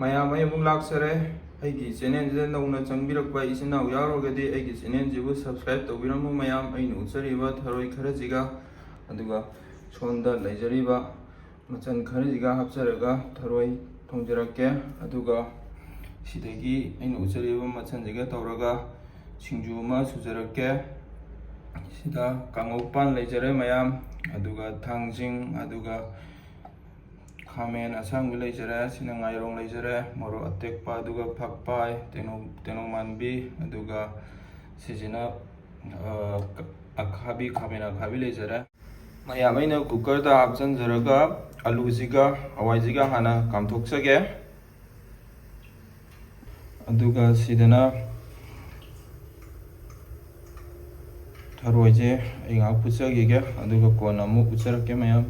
ꯃꯌꯥꯝ ꯑꯩ ꯑꯃꯨꯛ ꯂꯥꯛꯆꯔꯦ ꯑꯩꯒꯤ ꯆꯦꯅꯦꯜꯁꯤꯗ ꯅꯧꯅ ꯆꯪꯕꯤꯔꯛꯄ ꯏꯆꯤꯟ ꯏꯅꯥꯎ ꯌꯥꯎꯔꯒꯗꯤ ꯑꯩꯒꯤ ꯆꯦꯅꯦꯜꯁꯤꯕꯨ ꯁꯕꯁꯀ꯭ꯔꯥꯏꯕ ꯇꯧꯕꯤꯔꯝꯃꯨ ꯃꯌꯥꯝ ꯑꯩꯅ ꯎꯠꯆꯔꯤꯕ ꯊꯔꯣꯏ ꯈꯔꯁꯤꯒ ꯑꯗꯨꯒ ꯁꯣꯝꯗ ꯂꯩꯖꯔꯤꯕ ꯃꯆꯜ ꯈꯔꯁꯤꯒ ꯍꯥꯞꯆꯔꯒ ꯊꯔꯣꯏ ꯊꯣꯡꯖꯔꯛꯀꯦ ꯑꯗꯨꯒ ꯁꯤꯗꯒꯤ ꯑꯩꯅ ꯎꯠꯆꯔꯤꯕ ꯃꯆꯜꯁꯤꯒ ꯇꯧꯔꯒ ꯁꯤꯡꯖꯨ ꯑꯃ ꯁꯨꯖꯔꯛꯀꯦ ꯁꯤꯗ ꯀꯥꯡꯉꯧꯄꯥꯟ ꯂꯩꯖꯔꯦ ꯃꯌꯥꯝ ꯑꯗꯨꯒ ꯊꯥꯡꯖꯤꯡ ꯑꯗꯨꯒ ꯈꯥꯃꯦꯟ ꯑꯁꯥꯡꯕꯤ ꯂꯩꯖꯔꯦ ꯁꯤꯅ ꯉꯥꯏꯔꯣꯡ ꯂꯩꯖꯔꯦ ꯃꯣꯔꯣꯛ ꯑꯇꯦꯛꯄ ꯑꯗꯨꯒ ꯐꯛꯄꯥꯏ ꯇꯦꯅꯧ ꯃꯥꯟꯕꯤ ꯑꯗꯨꯒ ꯁꯤꯁꯤꯅ ꯈꯥꯃꯦꯟ ꯑꯈꯥꯕꯤ ꯂꯩꯖꯔꯦ ꯃꯌꯥꯝ ꯑꯩꯅ ꯀꯨꯀꯔꯗ ꯍꯥꯞꯆꯤꯟꯖꯔꯒ ꯑꯂꯨꯁꯤꯒ ꯍꯋꯥꯏꯁꯤꯒ ꯍꯥꯟꯅ ꯀꯥꯝꯊꯣꯛꯆꯒꯦ ꯑꯗꯨꯒ ꯁꯤꯗꯅ ꯊꯔꯣꯏꯁꯦ ꯑꯩ ꯉꯥꯏꯍꯥꯛ ꯐꯨꯠꯆꯈꯤꯒꯦ ꯑꯗꯨꯒ ꯀꯣꯟꯅ ꯑꯃꯨꯛ ꯎꯠꯆꯔꯛꯀꯦ ꯃꯌꯥꯝ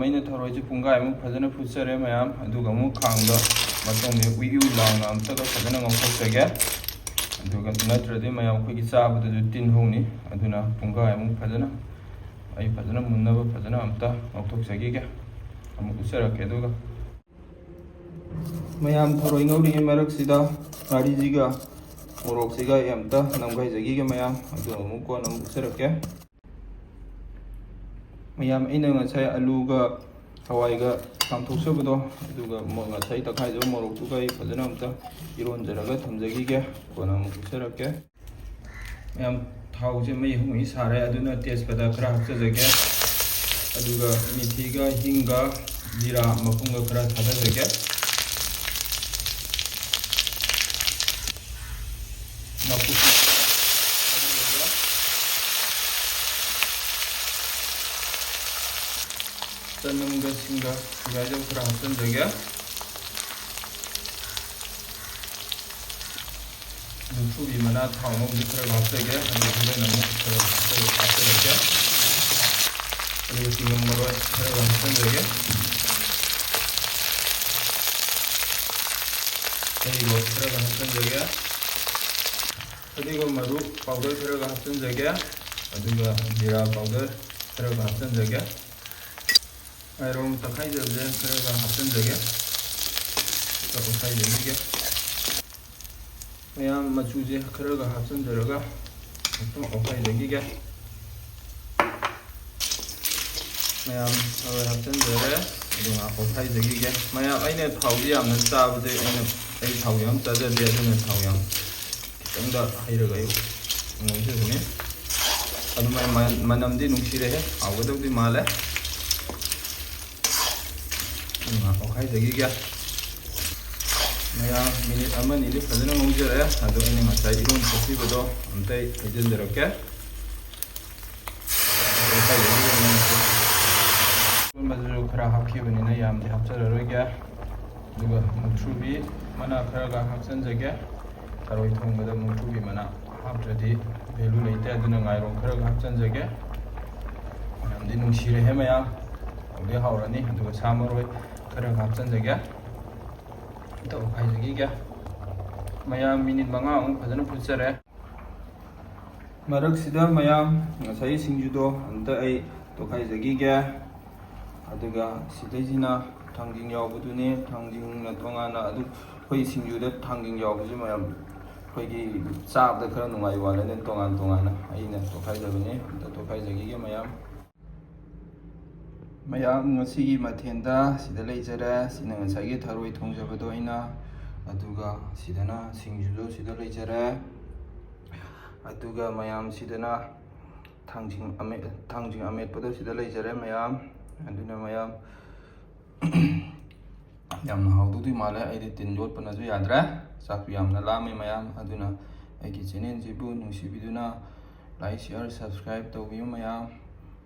ꯑꯩꯅ ꯊꯔꯣꯏꯁꯦ ꯄꯨꯡꯈꯥꯏꯃꯨꯛ ꯐꯖꯅ ꯐꯨꯠꯆꯔꯦ ꯃꯌꯥꯝ ꯑꯗꯨꯒ ꯑꯃꯨꯛ ꯈꯥꯡꯗ ꯃꯇꯨꯡꯗ ꯎꯏ ꯂꯥꯎꯅ ꯑꯝꯇꯒ ꯐꯖꯅ ꯉꯧꯊꯣꯛꯆꯒꯦ ꯑꯗꯨꯒ ꯅꯠꯇ꯭ꯔꯗꯤ ꯃꯌꯥꯝ ꯑꯩꯈꯣꯏꯒꯤ ꯆꯥꯕꯗꯁꯨ ꯇꯤꯟ ꯍꯧꯅꯤ ꯑꯗꯨꯅ ꯄꯨꯡꯈꯥꯏꯃꯨꯛ ꯐꯖꯅ ꯑꯩ ꯐꯖꯅ ꯃꯨꯟꯅꯕ ꯐꯖꯅ ꯑꯝꯇ ꯉꯧꯊꯣꯛꯆꯈꯤꯒꯦ ꯑꯃꯨꯛ ꯎꯠꯆꯔꯛꯀꯦ ꯑꯗꯨꯒ ꯃꯌꯥꯝ ꯊꯔꯣꯏ ꯉꯧꯔꯤꯉꯩ ꯃꯔꯛꯁꯤꯗ ꯉꯥꯔꯤꯁꯤꯒ ꯃꯣꯔꯣꯛꯁꯤꯒ ꯑꯩ ꯑꯝꯇ ꯅꯝꯈꯥꯏꯖꯈꯤꯒꯦ ꯃꯌꯥꯝ ꯑꯗꯨꯒ ꯑꯃꯨꯛ ꯀꯣꯟꯅ ꯑꯃꯨꯛ ꯎꯠꯆꯔꯛꯀꯦ ꯃꯌꯥꯝ ꯑꯩꯅ ꯉꯁꯥꯏ ꯑꯂꯨꯒ ꯍꯋꯥꯏꯒ ꯀꯥꯝꯊꯣꯛꯆꯕꯗꯣ ꯑꯗꯨꯒ ꯉꯁꯥꯏ ꯇꯛꯈꯥꯏꯖꯕ ꯃꯣꯔꯣꯛꯇꯨꯒ ꯑꯩ ꯐꯖꯅ ꯑꯝꯇ ꯏꯔꯣꯟꯖꯔꯒ ꯊꯝꯖꯈꯤꯒꯦ ꯀꯣꯟꯅ ꯑꯃꯨꯛ ꯎꯠꯆꯔꯛꯀꯦ ꯃꯌꯥꯝ ꯊꯥꯎꯁꯦ ꯃꯩ ꯍꯨꯝꯉꯤ ꯁꯥꯔꯦ ꯑꯗꯨꯅ ꯇꯦꯖꯄꯇꯥ ꯈꯔ ꯍꯥꯞꯆꯖꯒꯦ ꯑꯗꯨꯒ ꯃꯤꯊꯤꯒ ꯍꯤꯡꯒ ꯖꯤꯔꯥ ꯃꯄꯨꯝꯒ ꯈꯔ ꯊꯥꯗꯖꯒꯦ ꯆꯅꯝꯒ ꯁꯤꯡꯒ ꯁꯨꯒꯥꯏꯖꯕ ꯈꯔ ꯍꯥꯞꯆꯤꯟꯖꯒꯦ ꯃꯨꯛꯊ꯭ꯔꯨꯕꯤ ꯃꯅꯥ ꯊꯥꯎ ꯉꯧꯕꯗ ꯈꯔ ꯍꯥꯞꯆꯒꯦ ꯑꯗꯨꯒ ꯍꯣꯔꯦꯟ ꯑꯃꯨꯛ ꯈꯔ ꯍꯥꯞꯆꯔꯛꯀꯦ ꯑꯗꯨꯒ ꯆꯤꯡꯉꯝ ꯃꯔꯣꯏ ꯈꯔꯒ ꯍꯥꯞꯆꯤꯟꯖꯒꯦ ꯍꯩꯔꯤꯕꯣꯞ ꯈꯔꯒ ꯍꯥꯞꯆꯤꯟꯖꯒꯦ ꯑꯗꯨꯒ ꯃꯔꯨ ꯄꯥꯎꯗꯔ ꯈꯔꯒ ꯍꯥꯞꯆꯤꯟꯖꯒꯦ ꯑꯗꯨꯒ ꯖꯤꯔꯥ ꯄꯥꯎꯗꯔ ꯈꯔꯒ ꯍꯥꯞꯆꯤꯟꯖꯒꯦ ꯉꯥꯏꯔꯣꯡ ꯇꯛꯈꯥꯏꯖꯕꯁꯦ ꯈꯔꯒ ꯍꯥꯞꯆꯤꯟꯖꯒꯦ ꯇꯛꯈꯥꯏꯖꯈꯤꯒꯦ ꯃꯌꯥꯝ ꯃꯆꯨꯁꯦ ꯈꯔꯒ ꯍꯥꯞꯆꯤꯟꯖꯔꯒ ꯑꯃꯨꯛꯇꯪ ꯑꯣꯠꯈꯥꯏꯖꯈꯤꯒꯦ ꯃꯌꯥꯝ ꯊꯔꯣꯏ ꯍꯥꯞꯆꯤꯟꯖꯔꯦ ꯑꯗꯨꯒ ꯑꯣꯠꯈꯥꯏꯖꯈꯤꯒꯦ ꯃꯌꯥꯝ ꯑꯩꯅ ꯊꯥꯎꯁꯤ ꯌꯥꯝꯅ ꯆꯥꯕꯁꯦ ꯑꯩ ꯊꯥꯎ ꯌꯥꯝ ꯆꯥꯖꯗꯦ ꯑꯗꯨꯅ ꯊꯥꯎ ꯌꯥꯝ ꯈꯤꯇꯪꯗ ꯍꯩꯔꯒ ꯑꯩ ꯉꯧꯖꯕꯅꯤ ꯑꯗꯨꯃꯥꯏꯅ ꯃꯅꯝꯗꯤ ꯅꯨꯡꯁꯤꯔꯦꯍꯦ ꯍꯥꯎꯒꯗꯧꯗꯤ ꯃꯥꯜꯂꯦ ꯑꯣꯠꯈꯥꯏꯖꯈꯤꯒꯦ ꯃꯌꯥꯝ ꯃꯤꯅꯤꯠ ꯑꯃꯅꯤꯗꯤ ꯐꯖꯅ ꯉꯧꯖꯔꯦ ꯑꯗꯣ ꯑꯩꯅ ꯉꯁꯥꯏ ꯏꯔꯣꯟ ꯊꯣꯛꯈꯤꯕꯗꯣ ꯑꯝꯇ ꯍꯩꯖꯤꯟꯖꯔꯛꯀꯦ ꯏꯔꯣꯟꯕꯗꯨꯁꯨ ꯈꯔ ꯍꯥꯞꯈꯤꯕꯅꯤꯅ ꯌꯥꯝꯗꯤ ꯍꯥꯞꯆꯔꯔꯣꯏꯒꯦ ꯑꯗꯨꯒ ꯃꯨꯛꯊ꯭ꯔꯨꯕꯤ ꯃꯅꯥ ꯈꯔꯒ ꯍꯥꯞꯆꯤꯟꯖꯒꯦ ꯊꯔꯣꯏ ꯊꯣꯡꯕꯗ ꯃꯨꯛꯊ꯭ꯔꯨꯕꯤ ꯃꯅꯥ ꯍꯥꯞꯇ꯭ꯔꯗꯤ ꯚꯦꯂꯨ ꯂꯩꯇꯦ ꯑꯗꯨꯅ ꯉꯥꯏꯔꯣꯡꯈꯔꯒ ꯍꯥꯞꯆꯤꯟꯖꯒꯦ ꯌꯥꯝꯗꯤ ꯅꯨꯡꯁꯤꯔꯦꯍꯦ ꯃꯌꯥꯝ ꯍꯥꯎꯗꯤ ꯍꯥꯎꯔꯅꯤ ꯑꯗꯨꯒ ꯁꯥ ꯃꯔꯣꯏ ꯈꯔꯒ ꯍꯥꯞꯆꯤꯟꯖꯒꯦ ꯑꯣꯠꯈꯥꯏꯖꯈꯤꯒꯦ ꯃꯌꯥꯝ ꯃꯤꯅꯤꯠ 5 ꯐꯖꯅ ꯐꯨꯠꯆꯔꯦ ꯃꯔꯛꯁꯤꯗ ꯃꯌꯥꯝ ꯉꯁꯥꯏ ꯁꯤꯡꯖꯨꯗꯣ ꯑꯝꯇ ꯑꯩ ꯇꯣꯠꯈꯥꯏꯖꯈꯤꯒꯦ ꯑꯗꯨꯒ ꯁꯤꯗꯩꯁꯤꯅ ꯊꯥꯡꯖꯤꯡ ꯌꯥꯎꯕꯗꯨꯅꯤ ꯊꯥꯡꯖꯤꯡꯅ ꯇꯣꯉꯥꯟꯅ ꯑꯗꯨ ꯑꯩꯈꯣꯏ ꯁꯤꯡꯖꯨꯗ ꯊꯥꯡꯖꯤꯡ ꯌꯥꯎꯕꯁꯤ ꯃꯌꯥꯝ ꯑꯩꯈꯣꯏꯒꯤ ꯆꯥꯕꯗ ꯈꯔ ꯅꯨꯡꯉꯥꯏ ꯋꯥꯠꯂꯦꯅ ꯇꯣꯉꯥꯟꯅ ꯑꯩꯅ ꯇꯣꯠꯈꯥꯏꯖꯕꯅꯤ ꯑꯝꯇ ꯇꯣꯠꯈꯥꯏꯖꯈꯤꯒꯦ ꯃꯌꯥꯝ ꯉꯁꯤꯒꯤ ꯃꯊꯦꯜꯗ ꯁꯤꯗ ꯂꯩꯖꯔꯦ ꯁꯤꯅ ꯉꯁꯥꯏꯒꯤ ꯊꯔꯣꯏ ꯊꯣꯡꯖꯕꯗꯣ ꯑꯩꯅ ꯑꯗꯨꯒ ꯁꯤꯗꯅ ꯁꯤꯡꯖꯨꯗꯣ ꯁꯤꯗ ꯂꯩꯖꯔꯦ ꯑꯗꯨꯒ ꯃꯌꯥꯝ ꯁꯤꯗꯅ ꯊꯥꯡꯖꯤꯡ ꯑꯃꯦꯠꯄꯗꯣ ꯁꯤꯗ ꯂꯩꯖꯔꯦ ꯃꯌꯥꯝ ꯑꯗꯨꯅ ꯃꯌꯥꯝ ꯌꯥꯝꯅ ꯍꯥꯎꯗꯧꯗꯤ ꯃꯥꯜꯂꯦ ꯑꯩꯗꯤ ꯇꯤꯟ ꯌꯣꯠꯄꯅꯁꯨ ꯌꯥꯗ꯭ꯔꯦ ꯆꯥꯛꯁꯨ ꯌꯥꯝꯅ ꯂꯥꯝꯃꯦ ꯃꯌꯥꯝ ꯑꯗꯨꯅ ꯑꯩꯒꯤ ꯆꯦꯅꯦꯜꯁꯤꯕꯨ ꯅꯨꯡꯁꯤꯕꯤꯗꯨꯅ ꯂꯥꯏꯛ ꯁꯤꯌꯔ ꯁꯕꯁꯀ꯭ꯔꯥꯏꯕ ꯇꯧꯕꯤꯌꯨ ꯃꯌꯥꯝ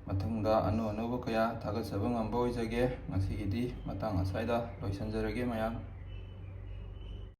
ꯃꯊꯪꯗ ꯑꯅꯧ ꯑꯅꯧꯕ ꯀꯌꯥ ꯊꯥꯒꯠꯆꯕ ꯉꯝꯕ ꯑꯣꯏꯖꯒꯦ ꯉꯁꯤꯒꯤꯗꯤ ꯃꯇꯥꯡ ꯑꯁ꯭ꯋꯥꯏꯗ ꯂꯣꯏꯁꯤꯟꯖꯔꯒꯦ ꯃꯌꯥꯝ